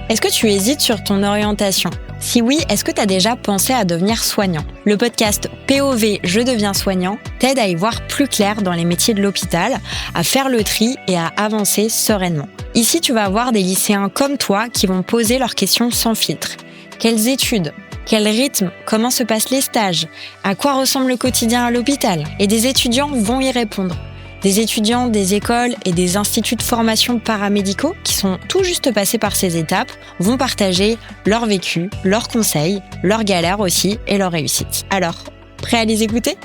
Est-ce que tu hésites sur ton orientation ? Si oui, est-ce que tu as déjà pensé à devenir soignant ? Le podcast POV Je deviens soignant t'aide à y voir plus clair dans les métiers de l'hôpital, à faire le tri et à avancer sereinement. Ici, tu vas avoir des lycéens comme toi qui vont poser leurs questions sans filtre. Quelles études ? Quel rythme ? Comment se passent les stages ? À quoi ressemble le quotidien à l'hôpital ? Et des étudiants vont y répondre. Des étudiants des écoles et des instituts de formation paramédicaux qui sont tout juste passés par ces étapes vont partager leur vécu, leurs conseils, leurs galères aussi et leurs réussites. Alors, prêt à les écouter ?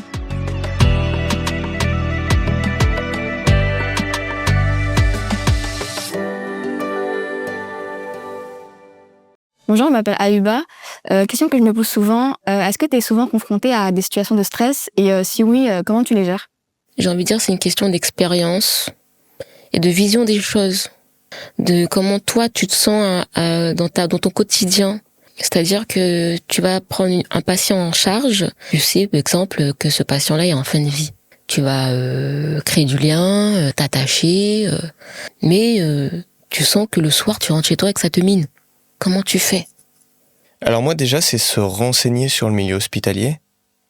Bonjour, je m'appelle Ayuba. Question que je me pose souvent, est-ce que tu es souvent confrontée à des situations de stress et si oui, comment tu les gères ? J'ai envie de dire c'est une question d'expérience et de vision des choses, de comment toi tu te sens dans ton quotidien. C'est-à-dire que tu vas prendre un patient en charge, tu sais par exemple que ce patient-là est en fin de vie. Tu vas créer du lien, t'attacher, mais tu sens que le soir tu rentres chez toi et que ça te mine. Comment tu fais ? Alors moi déjà c'est se renseigner sur le milieu hospitalier,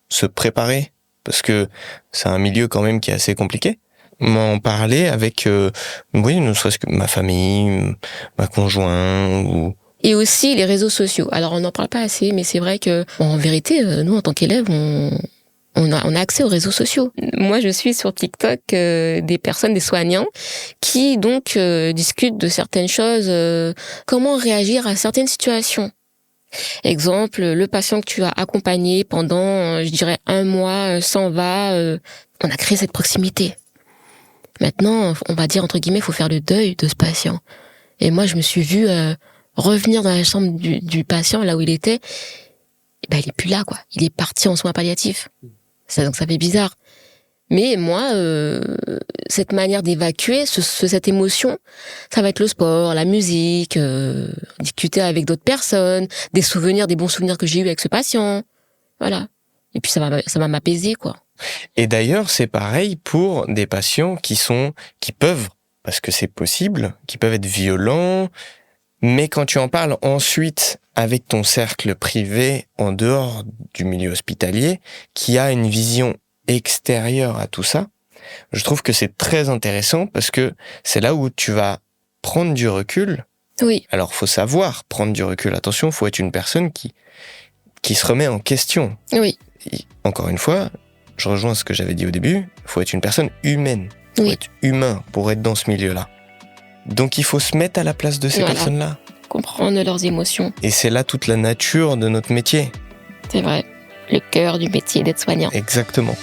se préparer, parce que c'est un milieu quand même qui est assez compliqué. M'en parler avec, ne serait-ce que ma famille, ma conjointe ou... Et aussi les réseaux sociaux. Alors on n'en parle pas assez, mais c'est vrai que en vérité, nous en tant qu'élèves, on a accès aux réseaux sociaux. Moi, je suis sur TikTok des personnes, des soignants, qui donc discutent de certaines choses, comment réagir à certaines situations. Exemple, le patient que tu as accompagné pendant, je dirais, 1 mois s'en va, on a créé cette proximité. Maintenant, on va dire, entre guillemets, il faut faire le deuil de ce patient. Et moi, je me suis vue revenir dans la chambre du patient, là où il était, et ben, il est plus là, quoi. Il est parti en soins palliatifs. Donc ça fait bizarre. Mais moi, cette manière d'évacuer cette émotion, ça va être le sport, la musique, discuter avec d'autres personnes, des bons souvenirs que j'ai eus avec ce patient. Voilà. Et puis ça va m'apaiser, quoi. Et d'ailleurs, c'est pareil pour des patients qui peuvent, parce que c'est possible, qui peuvent être violents, mais quand tu en parles ensuite avec ton cercle privé en dehors du milieu hospitalier, qui a une vision extérieure à tout ça, je trouve que c'est très intéressant parce que c'est là où tu vas prendre du recul. Oui. Alors, faut savoir prendre du recul. Attention, faut être une personne qui se remet en question. Oui. Et encore une fois, je rejoins ce que j'avais dit au début, faut être une personne humaine. Faut être humain pour être dans ce milieu-là. Donc, il faut se mettre à la place de ces personnes-là. Comprendre leurs émotions. Et c'est là toute la nature de notre métier. C'est vrai. Le cœur du métier d'être soignant. Exactement.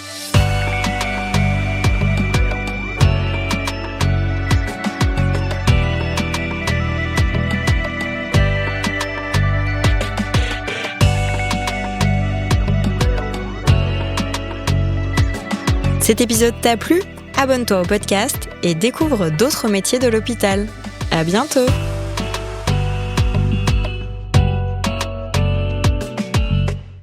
Cet épisode t'a plu ? Abonne-toi au podcast et découvre d'autres métiers de l'hôpital. À bientôt !